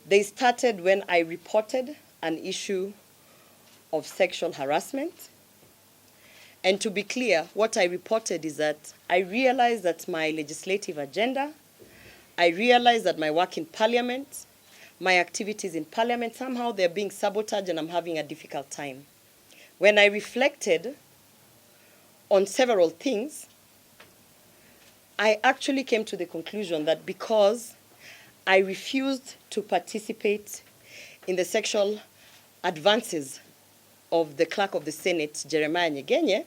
They started when I reported an issue of sexual harassment. And to be clear, what I reported is that I realized that my legislative agenda, I realized that my work in Parliament, my activities in Parliament, somehow they're being sabotaged and I'm having a difficult time. When I reflected on several things, I actually came to the conclusion that because I refused to participate in the sexual advances of the clerk of the Senate, Jeremiah Nyegenye,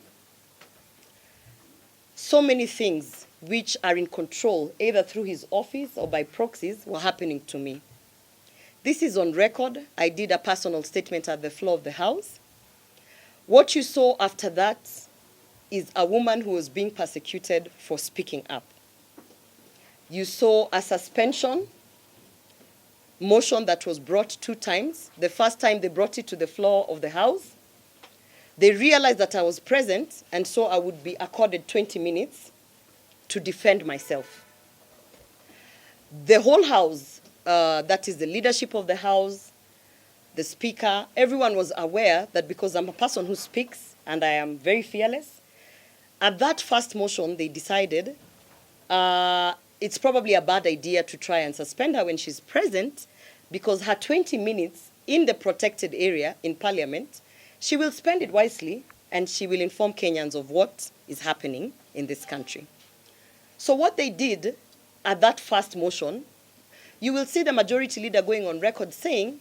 so many things which are in control, either through his office or by proxies, were happening to me. This is on record. I did a personal statement at the floor of the House. What you saw after that is a woman who was being persecuted for speaking up. You saw a suspension motion that was brought 2 times. The first time they brought it to the floor of the House, they realized that I was present, and so I would be accorded 20 minutes to defend myself. The whole House, that is the leadership of the House, the Speaker, everyone was aware that because I'm a person who speaks and I am very fearless, at that first motion they decided it's probably a bad idea to try and suspend her when she's present, because her 20 minutes in the protected area in Parliament, she will spend it wisely and she will inform Kenyans of what is happening in this country. So what they did at that first motion, you will see the majority leader going on record saying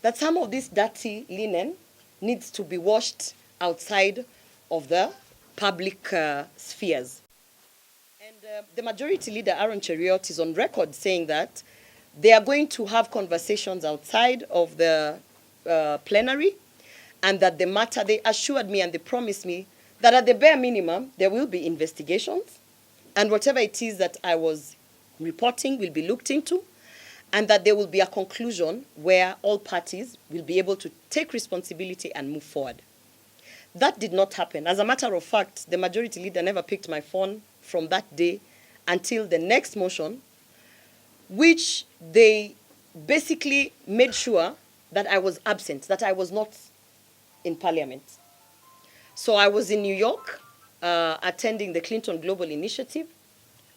that some of this dirty linen needs to be washed outside of the public spheres. And the majority leader, Aaron Cheriot, is on record saying that they are going to have conversations outside of the plenary, and that the matter, they assured me and they promised me that at the bare minimum, there will be investigations, and whatever it is that I was reporting will be looked into, and that there will be a conclusion where all parties will be able to take responsibility and move forward. That did not happen. As a matter of fact, the majority leader never picked my phone from that day until the next motion, which they basically made sure that I was absent, that I was not in Parliament. So I was in New York attending the Clinton Global Initiative.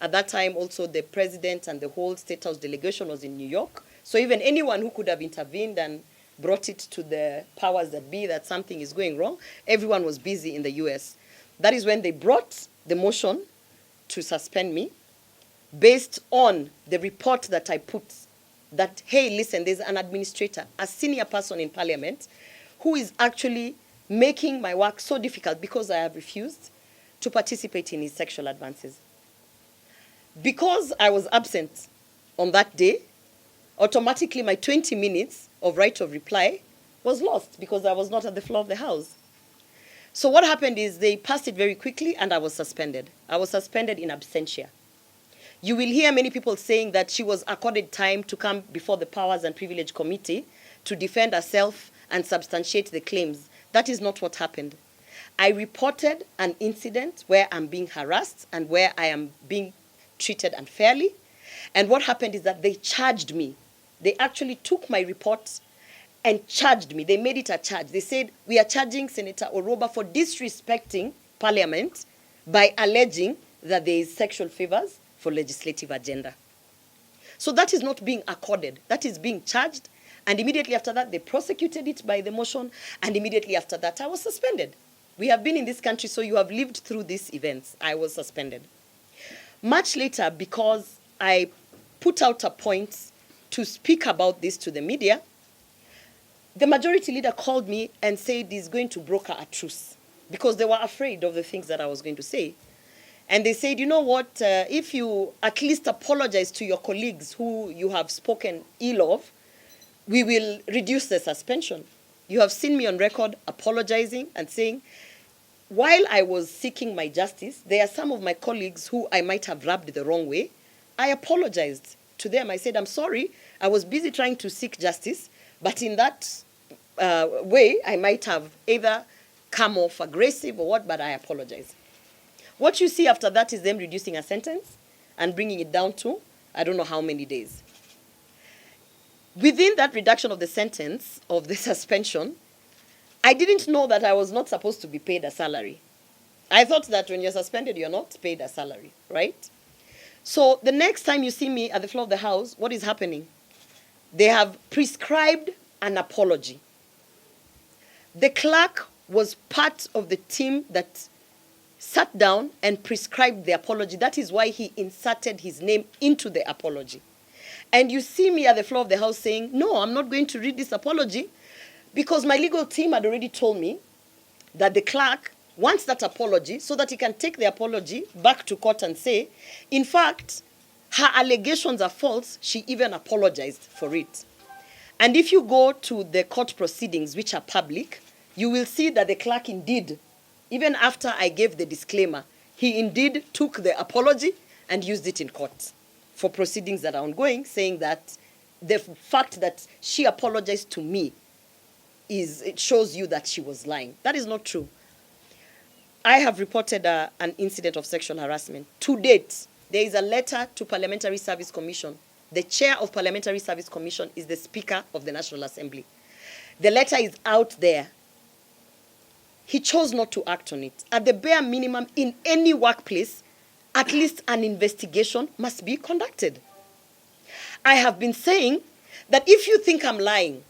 At that time, also the president and the whole State House delegation was in New York. So even anyone who could have intervened and brought it to the powers that be that something is going wrong, everyone was busy in the US. That is when they brought the motion to suspend me based on the report that I put that, hey, listen, there's an administrator, a senior person in Parliament, who is actually making my work so difficult because I have refused to participate in his sexual advances. Because I was absent on that day, automatically my 20 minutes of right of reply was lost because I was not at the floor of the House. So what happened is they passed it very quickly and I was suspended. I was suspended in absentia. You will hear many people saying that she was accorded time to come before the Powers and Privilege Committee to defend herself and substantiate the claims. That is not what happened. I reported an incident where I'm being harassed and where I am being treated unfairly. And what happened is that they charged me. They actually took my report and charged me. They made it a charge. They said, we are charging Senator Orwoba for disrespecting Parliament by alleging that there is sexual favors for legislative agenda. So that is not being accorded. That is being charged. And immediately after that, they prosecuted it by the motion. And immediately after that, I was suspended. We have been in this country, so you have lived through these events. I was suspended. Much later, because I put out a point to speak about this to the media, the majority leader called me and said he's going to broker a truce because they were afraid of the things that I was going to say. And they said, you know what, if you at least apologize to your colleagues who you have spoken ill of, we will reduce the suspension. You have seen me on record apologizing and saying, while I was seeking my justice, there are some of my colleagues who I might have rubbed the wrong way. I apologized to them. I said, I'm sorry, I was busy trying to seek justice, but in that way, I might have either come off aggressive or what, but I apologize. What you see after that is them reducing a sentence and bringing it down to, I don't know how many days. Within that reduction of the sentence of the suspension, I didn't know that I was not supposed to be paid a salary. I thought that when you're suspended, you're not paid a salary, right? So the next time you see me at the floor of the House, what is happening? They have prescribed an apology. The clerk was part of the team that sat down and prescribed the apology. That is why he inserted his name into the apology. And you see me at the floor of the House saying, no, I'm not going to read this apology, because my legal team had already told me that the clerk wants that apology so that he can take the apology back to court and say, in fact, her allegations are false. She even apologized for it. And if you go to the court proceedings, which are public, you will see that the clerk indeed, even after I gave the disclaimer, he indeed took the apology and used it in court for proceedings that are ongoing, saying that the fact that she apologized to me it shows you that she was lying. That is not true. I have reported an incident of sexual harassment. To date, there is a letter to Parliamentary Service Commission. The chair of Parliamentary Service Commission is the Speaker of the National Assembly. The letter is out there. He chose not to act on it. At the bare minimum, in any workplace, at least an investigation must be conducted. I have been saying that if you think I'm lying,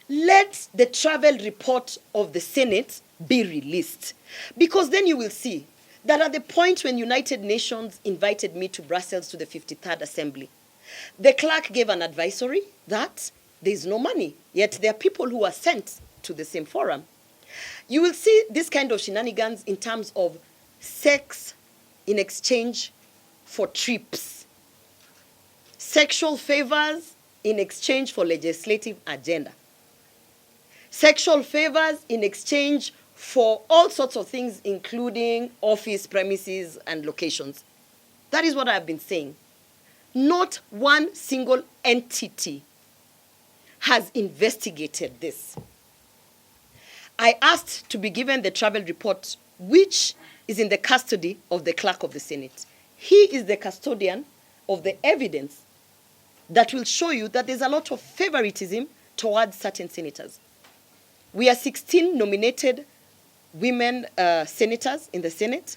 let the travel report of the Senate be released. Because then you will see that at the point when United Nations invited me to Brussels to the 53rd Assembly, the clerk gave an advisory that there is no money, yet there are people who are sent to the same forum. You will see this kind of shenanigans in terms of sex in exchange for trips, sexual favors in exchange for legislative agenda, sexual favors in exchange for all sorts of things, including office premises and locations. That is what I have been saying. Not one single entity has investigated this. I asked to be given the travel report, which is in the custody of the clerk of the Senate. He is the custodian of the evidence that will show you that there's a lot of favoritism towards certain senators. We are 16 nominated women senators in the Senate.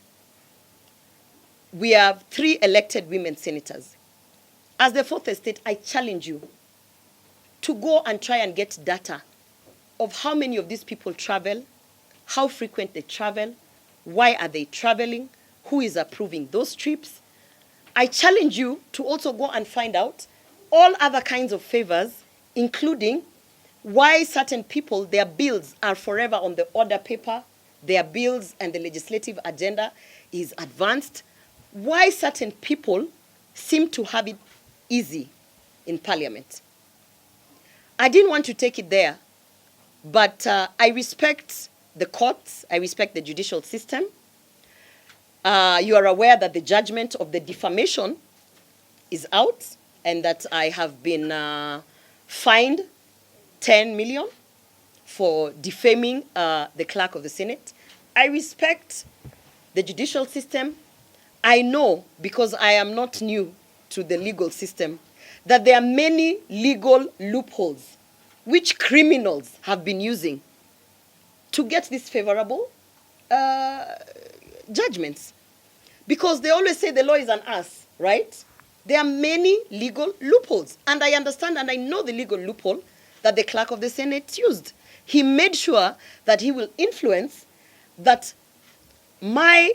We have 3 elected women senators. As the Fourth Estate, I challenge you to go and try and get data of how many of these people travel, how frequent they travel, why are they traveling, who is approving those trips. I challenge you to also go and find out all other kinds of favors, including why certain people, their bills are forever on the order paper, their bills and the legislative agenda is advanced, why certain people seem to have it easy in Parliament. I didn't want to take it there, but I respect the courts, I respect the judicial system. You are aware that the judgment of the defamation is out and that I have been fined 10 million for defaming the clerk of the Senate. I respect the judicial system. I know, because I am not new to the legal system, that there are many legal loopholes which criminals have been using to get these favorable judgments. Because they always say the law is an ass, right? There are many legal loopholes. And I understand and I know the legal loophole that the clerk of the Senate used. He made sure that he will influence that my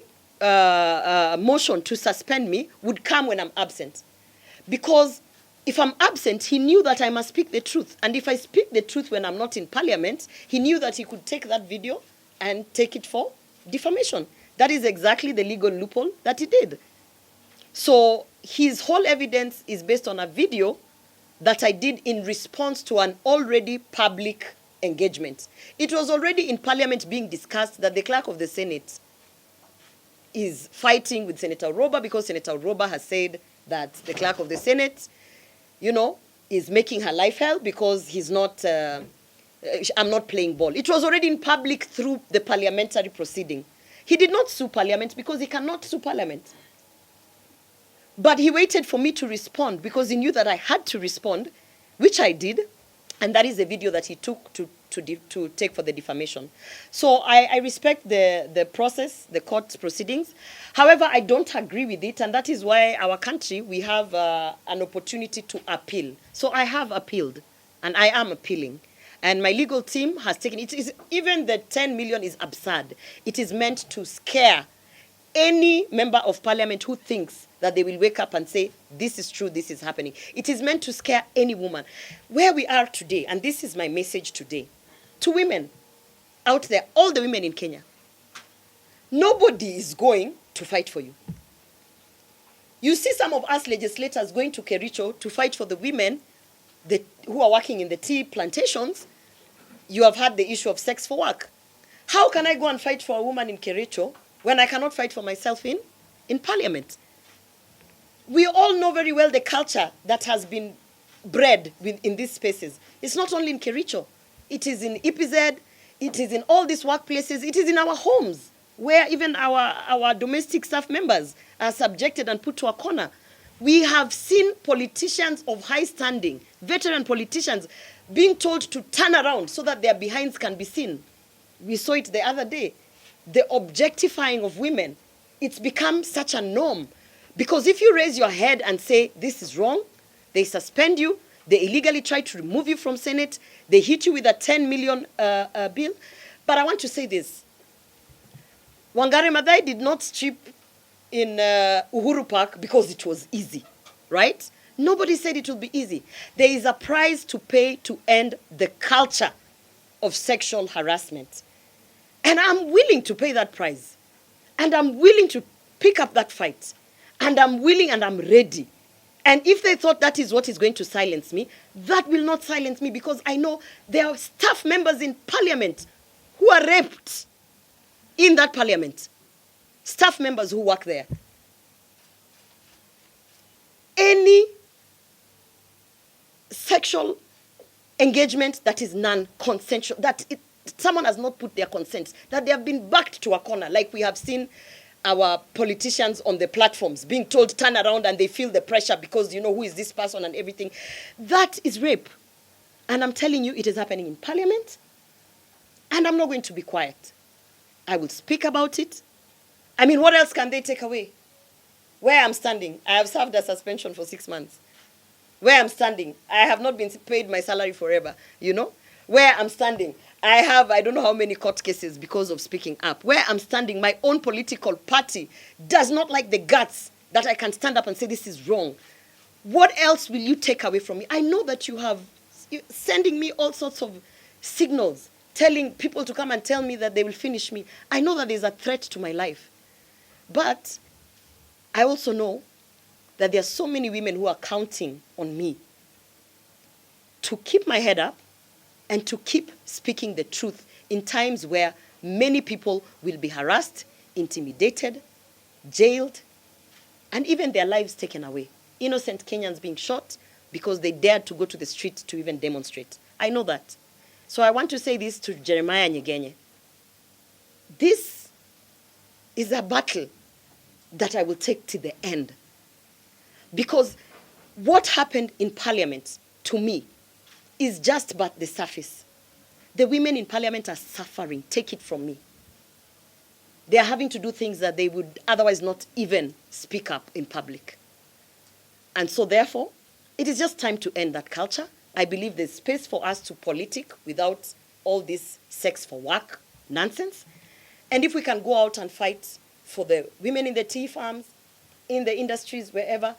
motion to suspend me would come when I'm absent. Because if I'm absent, he knew that I must speak the truth. And if I speak the truth when I'm not in Parliament, he knew that he could take that video and take it for defamation. That is exactly the legal loophole that he did. So his whole evidence is based on a video that I did in response to an already public engagement. It was already in Parliament being discussed that the clerk of the Senate is fighting with Senator Orwoba because Senator Orwoba has said that the clerk of the Senate, you know, is making her life hell because he's not, I'm not playing ball. It was already in public through the parliamentary proceeding. He did not sue Parliament because he cannot sue Parliament. But he waited for me to respond because he knew that I had to respond which I did, and that is the video that he took to take for the defamation. So I respect the process, the court proceedings. However, I don't agree with it, and that is why our country, we have an opportunity to appeal. So I have appealed, and I am appealing. And my legal team has taken it. Even the 10 million is absurd. It is meant to scare any member of parliament who thinks that they will wake up and say, this is true, this is happening. It is meant to scare any woman. Where we are today, and this is my message today, to women out there, all the women in Kenya, nobody is going to fight for you. You see some of us legislators going to Kericho to fight for the women who are working in the tea plantations. You have had the issue of sex for work. How can I go and fight for a woman in Kericho when I cannot fight for myself in parliament? We all know very well the culture that has been bred in these spaces. It's not only in Kericho. It is in EPZ. It is in all these workplaces. It is in our homes, where even our domestic staff members are subjected and put to a corner. We have seen politicians of high standing, veteran politicians, being told to turn around so that their behinds can be seen. We saw it the other day. The objectifying of women, it's become such a norm. Because if you raise your head and say, this is wrong, they suspend you, they illegally try to remove you from Senate, they hit you with a 10 million bill. But I want to say this. Wangari Maathai did not strip in Uhuru Park because it was easy, right? Nobody said it would be easy. There is a price to pay to end the culture of sexual harassment. And I'm willing to pay that price. And I'm willing to pick up that fight. And I'm willing and I'm ready. And if they thought that is what is going to silence me, that will not silence me, because I know there are staff members in parliament who are raped in that parliament. Staff members who work there. Any sexual engagement that is non-consensual, that someone has not put their consent, that they have been backed to a corner, like we have seen our politicians on the platforms being told turn around, and they feel the pressure because, you know, who is this person and everything. That is rape. And I'm telling you, it is happening in parliament. And I'm not going to be quiet. I will speak about it. I mean, what else can they take away? Where I'm standing, I have served a suspension for 6 months. Where I'm standing, I have not been paid my salary forever, you know? Where I'm standing, I don't know how many court cases because of speaking up. Where I'm standing, my own political party does not like the guts that I can stand up and say this is wrong. What else will you take away from me? I know that you're sending me all sorts of signals, telling people to come and tell me that they will finish me. I know that there's a threat to my life. But I also know that there are so many women who are counting on me to keep my head up and to keep speaking the truth in times where many people will be harassed, intimidated, jailed, and even their lives taken away. Innocent Kenyans being shot because they dared to go to the street to even demonstrate. I know that. So I want to say this to Jeremiah Nyegenye. This is a battle that I will take to the end. Because what happened in parliament, to me, is just but the surface. The women in parliament are suffering. Take it from me. They are having to do things that they would otherwise not even speak up in public. And so therefore, it is just time to end that culture. I believe there's space for us to politic without all this sex for work nonsense. And if we can go out and fight for the women in the tea farms, in the industries, wherever,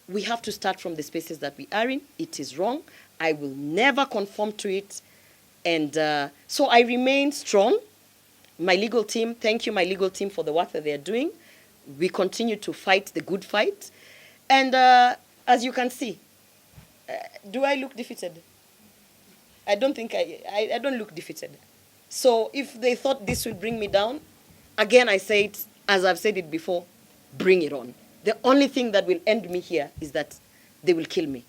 we have to start from the spaces that we are in. It is wrong. I will never conform to it. And so I remain strong. My legal team, thank you, my legal team, for the work that they are doing. We continue to fight the good fight. And as you can see, do I look defeated? I don't think I don't look defeated. So if they thought this would bring me down, again, I say it, as I've said it before, bring it on. The only thing that will end me here is that they will kill me.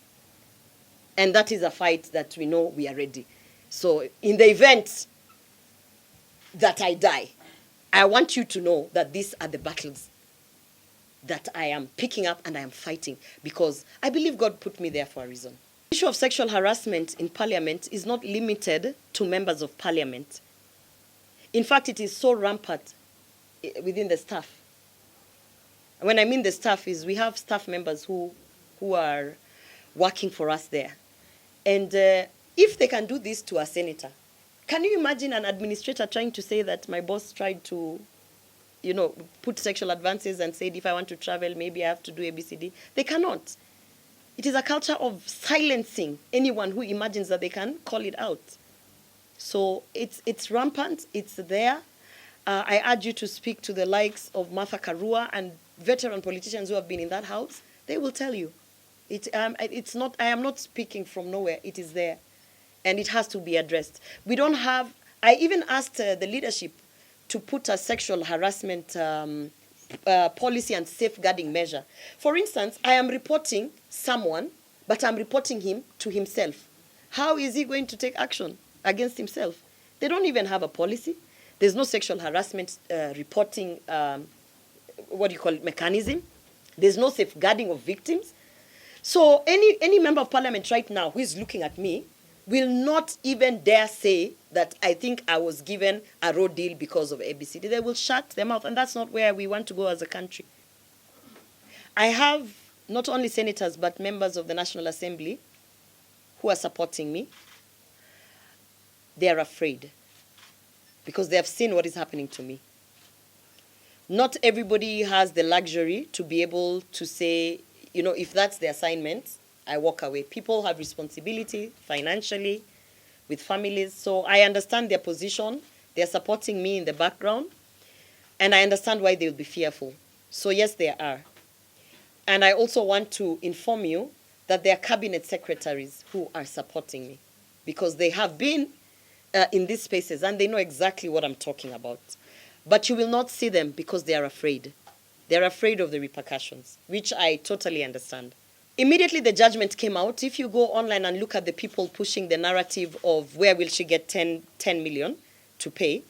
And that is a fight that we know we are ready. So in the event that I die, I want you to know that these are the battles that I am picking up and I am fighting, because I believe God put me there for a reason. The issue of sexual harassment in parliament is not limited to members of parliament. In fact, it is so rampant within the staff. When I mean the staff is we have staff members who are working for us there. And if they can do this to a senator, can you imagine an administrator trying to say that my boss tried to, put sexual advances and said if I want to travel, maybe I have to do ABCD? They cannot. It is a culture of silencing anyone who imagines that they can call it out. So it's rampant, it's there. I urge you to speak to the likes of Martha Karua and veteran politicians who have been in that house. They will tell you. I am not speaking from nowhere. It is there. And it has to be addressed. I even asked the leadership to put a sexual harassment policy and safeguarding measure. For instance, I am reporting someone, but I'm reporting him to himself. How is he going to take action against himself? They don't even have a policy. There's no sexual harassment reporting, mechanism. There's no safeguarding of victims. So any member of parliament right now who is looking at me will not even dare say that I think I was given a raw deal because of ABCD. They will shut their mouth, and that's not where we want to go as a country. I have not only senators, but members of the National Assembly who are supporting me. They are afraid because they have seen what is happening to me. Not everybody has the luxury to be able to say, if that's the assignment, I walk away. People have responsibility financially with families. So I understand their position. They're supporting me in the background. And I understand why they'll be fearful. So yes, there are. And I also want to inform you that there are cabinet secretaries who are supporting me because they have been in these spaces and they know exactly what I'm talking about. But you will not see them because they are afraid. They're afraid of the repercussions, which I totally understand. Immediately the judgment came out. If you go online and look at the people pushing the narrative of where will she get 10 million to pay,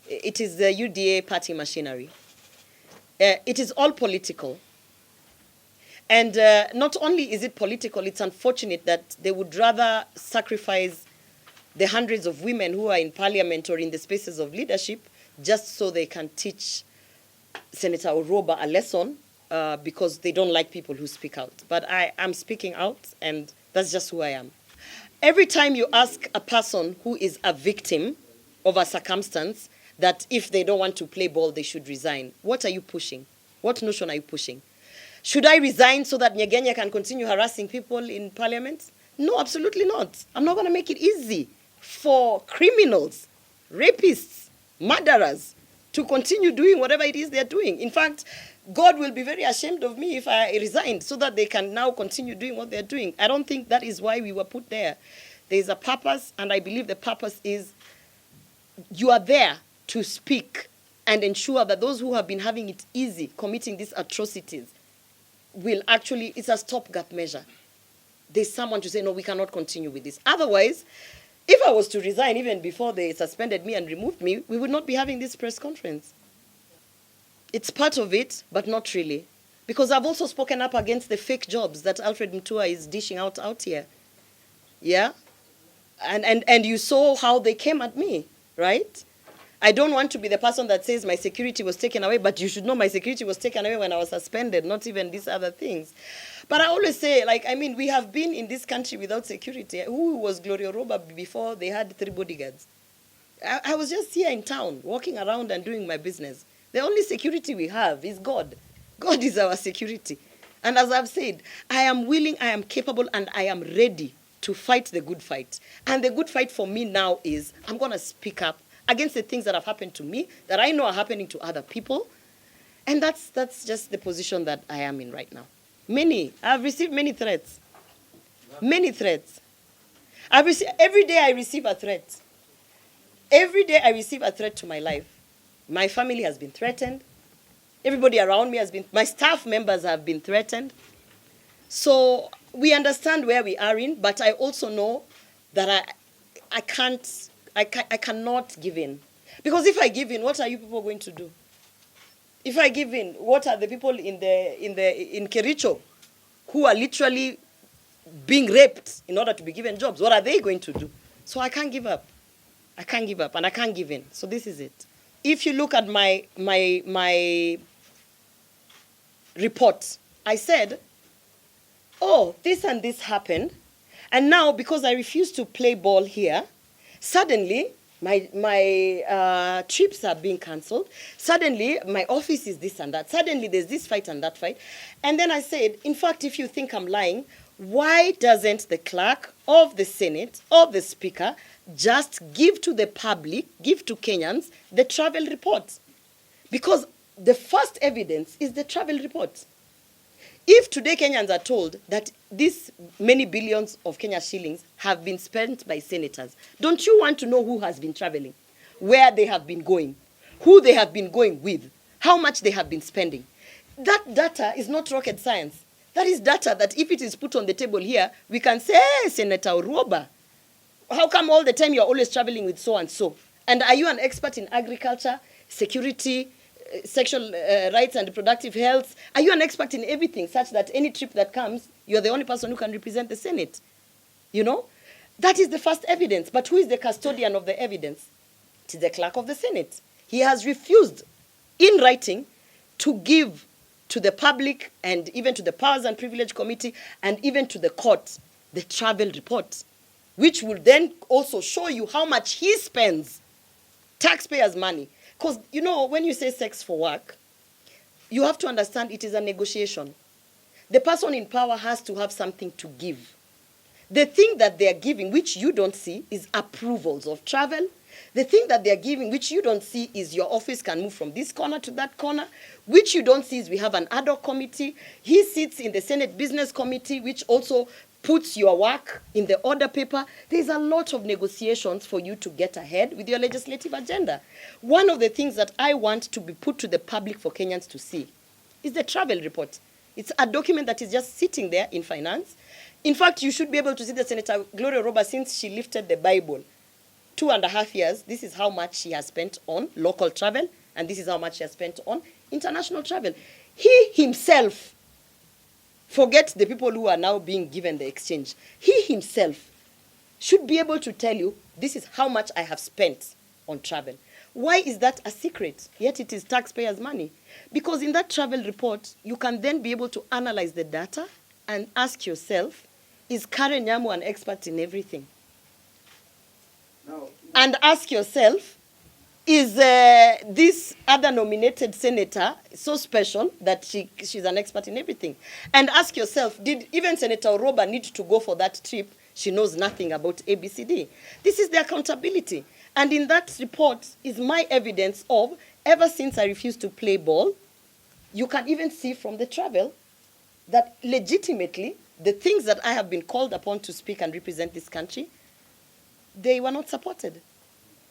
it is the UDA party machinery. It is all political. And not only is it political, it's unfortunate that they would rather sacrifice the hundreds of women who are in parliament or in the spaces of leadership just so they can teach Senator Orwoba a lesson because they don't like people who speak out. But I am speaking out, and that's just who I am. Every time you ask a person who is a victim of a circumstance that if they don't want to play ball, they should resign, what are you pushing? What notion are you pushing? Should I resign so that Nyegenya can continue harassing people in parliament? No, absolutely not. I'm not going to make it easy for criminals, rapists, murderers to continue doing whatever it is they're doing. In fact, God will be very ashamed of me if I resigned so that they can now continue doing what they're doing. I don't think that is why we were put there. There's a purpose, and I believe the purpose is you are there to speak and ensure that those who have been having it easy, committing these atrocities, will actually, it's a stopgap measure. There's someone to say, no, we cannot continue with this. Otherwise, if I was to resign even before they suspended me and removed me, we would not be having this press conference. It's part of it, but not really. Because I've also spoken up against the fake jobs that Alfred Mutua is dishing out here. Yeah? And you saw how they came at me, right? I don't want to be the person that says my security was taken away, but you should know my security was taken away when I was suspended, not even these other things. But I always say, we have been in this country without security. Who was Gloria Orwoba before they had 3 bodyguards? I was just here in town, walking around and doing my business. The only security we have is God. God is our security. And as I've said, I am willing, I am capable, and I am ready to fight the good fight. And the good fight for me now is I'm going to speak up against the things that have happened to me, that I know are happening to other people. And that's just the position that I am in right now. I've received many threats. Many threats. Every day I receive a threat. Every day I receive a threat to my life. My family has been threatened. Everybody around me has been, my staff members have been threatened. So we understand where we are in, but I also know that I cannot give in. Because if I give in, what are you people going to do? If I give in, what are the people in Kericho who are literally being raped in order to be given jobs. What are they going to do? So I can't give up. I can't give up, and I can't give in. So this is it. If you look at my report, I said, oh, this and this happened, and now because I refuse to play ball here, suddenly my trips are being cancelled. Suddenly my office is this and that. Suddenly there's this fight and that fight. And then I said, in fact, if you think I'm lying, why doesn't the clerk of the Senate, of the Speaker, just give to the public, give to Kenyans, the travel report? Because the first evidence is the travel report. If today Kenyans are told that these many billions of Kenya shillings have been spent by senators, don't you want to know who has been traveling, where they have been going, who they have been going with, how much they have been spending? That data is not rocket science. That is data that if it is put on the table here, we can say, hey, Senator Orwoba, how come all the time you're always traveling with so and so? And are you an expert in agriculture, security, sexual rights and reproductive health? Are you an expert in everything such that any trip that comes, you're the only person who can represent the Senate? You know? That is the first evidence. But who is the custodian of the evidence? It is the clerk of the Senate. He has refused, in writing, to give to the public and even to the Powers and Privilege Committee and even to the court the travel report, which will then also show you how much he spends, taxpayers' money. Because, you know, when you say sex for work, you have to understand it is a negotiation. The person in power has to have something to give. The thing that they are giving, which you don't see, is approvals of travel. The thing that they are giving, which you don't see, is your office can move from this corner to that corner. Which you don't see is we have an ad hoc committee. He sits in the Senate Business Committee, which also puts your work in the order paper. There's a lot of negotiations for you to get ahead with your legislative agenda. One of the things that I want to be put to the public for Kenyans to see is the travel report. It's a document that is just sitting there in finance. In fact, you should be able to see that Senator Gloria Orwoba, since she lifted the Bible, 2.5 years, this is how much she has spent on local travel, and this is how much she has spent on international travel. He himself, forget the people who are now being given the exchange, he himself should be able to tell you, this is how much I have spent on travel. Why is that a secret? Yet it is taxpayers' money. Because in that travel report, you can then be able to analyze the data and ask yourself, is Karen Nyamu an expert in everything? No. And ask yourself, is this other nominated senator so special that she's an expert in everything? And ask yourself, did even Senator Orwoba need to go for that trip? She knows nothing about ABCD. This is the accountability. And in that report is my evidence of, ever since I refused to play ball, you can even see from the travel that legitimately the things that I have been called upon to speak and represent this country, they were not supported.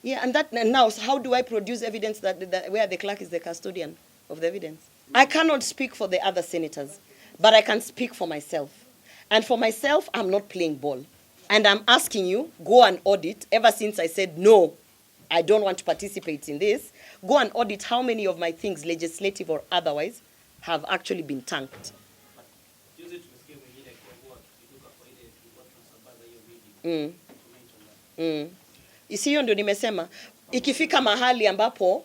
Yeah, and now, so how do I produce evidence that where the clerk is the custodian of the evidence? I cannot speak for the other senators, but I can speak for myself. And for myself, I'm not playing ball. And I'm asking you, go and audit, ever since I said, no, I don't want to participate in this, go and audit how many of my things, legislative or otherwise, have actually been tanked. Isiyo ndio nimesema, ikifika mahali ambapo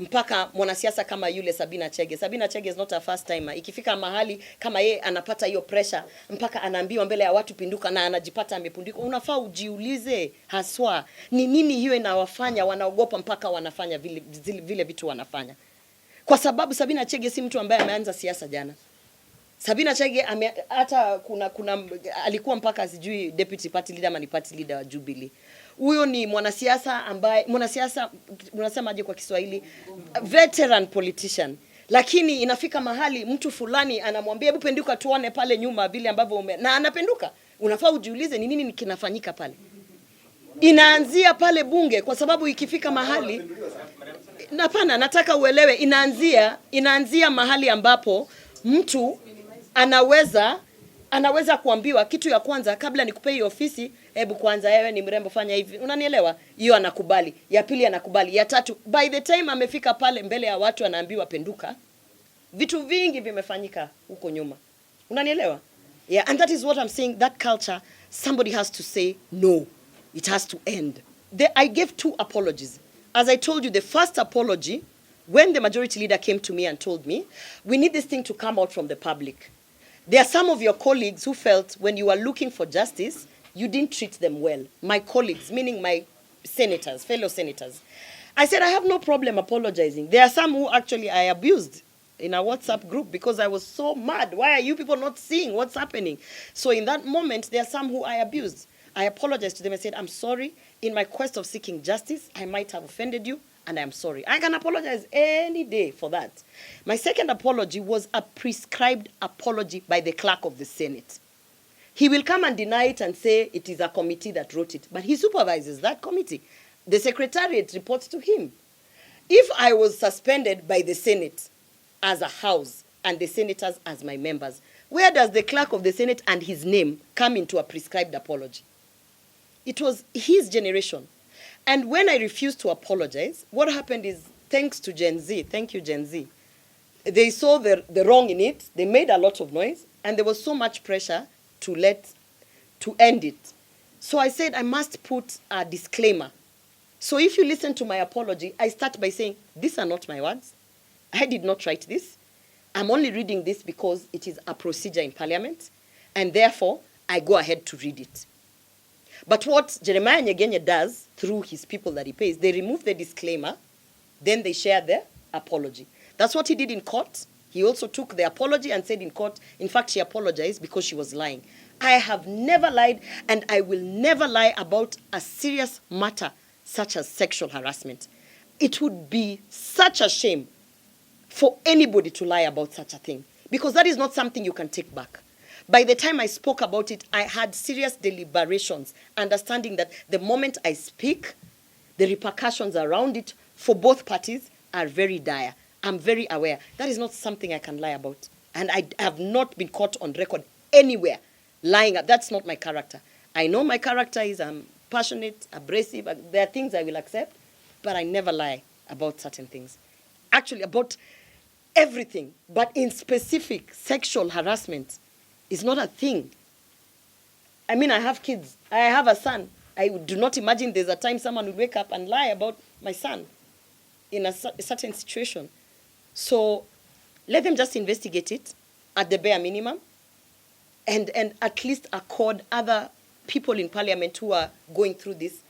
mpaka mwanasiasa kama yule Sabina Chege is not a first timer. Ikifika mahali kama yeye anapata hiyo pressure mpaka anaambiwa mbele ya watu pinduka na anajipata amepundika, unafaa ujiulize haswa ni nini hiyo inawafanya wanaogopa mpaka wanafanya vile vitu wanafanya. Kwa sababu Sabina Chege si mtu ambaye ameanza siasa jana. Sabina Chege hata kuna alikuwa mpaka sijui deputy party leader ama ni party leader wa Jubilee. Huyo ni mwanasiasa ambaye unasemaje kwa Kiswahili, veteran politician. Lakini inafika mahali mtu fulani anamwambia hebu penduka tuone pale nyuma vile ambavyo na anapenduka. Unafaa ujiulize ni nini kinafanyika pale. Inaanzia pale bunge, kwa sababu ikifika mahali, hapana, nataka uelewe, inaanzia mahali ambapo mtu anaweza kuambiwa kitu ya kwanza, kabla nikupe hiyo ofisi, hebu kwanza wewe ni mrembo fanya hivi. Unanielewa? Hiyo anakubali. Ya pili anakubali. Ya tatu, by the time amefika pale mbele ya watu anaambiwa penduka, vitu vingi vimefanyika huko nyuma. Unanielewa? Yeah, and that is what I'm saying. That culture, somebody has to say, no, it has to end. I gave 2 apologies. As I told you, the first apology, when the majority leader came to me and told me, we need this thing to come out from the public. There are some of your colleagues who felt when you were looking for justice, you didn't treat them well. My colleagues, meaning my senators, fellow senators. I said, I have no problem apologizing. There are some who actually I abused in a WhatsApp group because I was so mad. Why are you people not seeing what's happening? So in that moment, there are some who I abused. I apologized to them and said, I'm sorry. In my quest of seeking justice, I might have offended you, and I'm sorry. I can apologize any day for that. My second apology was a prescribed apology by the clerk of the Senate. He will come and deny it and say it is a committee that wrote it, but he supervises that committee. The secretariat reports to him. If I was suspended by the Senate as a house and the senators as my members, where does the clerk of the Senate and his name come into a prescribed apology? It was his generation. And when I refused to apologize, what happened is, thanks to Gen Z, thank you, Gen Z, they saw the wrong in it, they made a lot of noise, and there was so much pressure to end it. So I said I must put a disclaimer. So if you listen to my apology, I start by saying, these are not my words. I did not write this. I'm only reading this because it is a procedure in Parliament, and therefore I go ahead to read it. But what Jeremiah Nyegenye does through his people that he pays, they remove the disclaimer, then they share the apology. That's what he did in court. He also took the apology and said in court, in fact, she apologized because she was lying. I have never lied, and I will never lie about a serious matter such as sexual harassment. It would be such a shame for anybody to lie about such a thing, because that is not something you can take back. By the time I spoke about it, I had serious deliberations, understanding that the moment I speak, the repercussions around it for both parties are very dire. I'm very aware. That is not something I can lie about. And I have not been caught on record anywhere lying. That's not my character. I know my character is I'm passionate, abrasive. There are things I will accept, but I never lie about certain things. Actually, about everything, but in specific, sexual harassment is not a thing. I mean, I have kids. I have a son. I do not imagine there's a time someone would wake up and lie about my son in a certain situation. So let them just investigate it at the bare minimum, and at least accord other people in Parliament who are going through this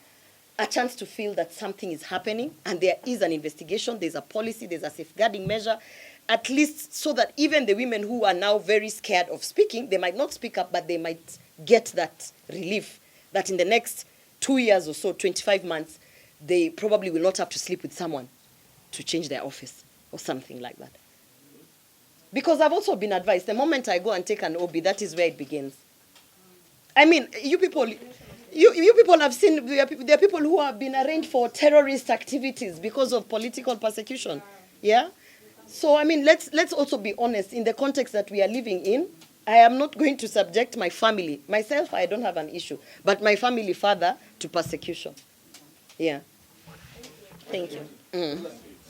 a chance to feel that something is happening and there is an investigation, there's a policy, there's a safeguarding measure, at least so that even the women who are now very scared of speaking, they might not speak up, but they might get that relief that in the next 2 years or so, 25 months, they probably will not have to sleep with someone to change their office or something like that. Because I've also been advised, the moment I go and take an OB, that is where it begins. I mean, you people have seen, there are people who have been arraigned for terrorist activities because of political persecution. Yeah? So, I mean, let's also be honest, in the context that we are living in, I am not going to subject my family. Myself, I don't have an issue, but my family father to persecution. Yeah. Thank you.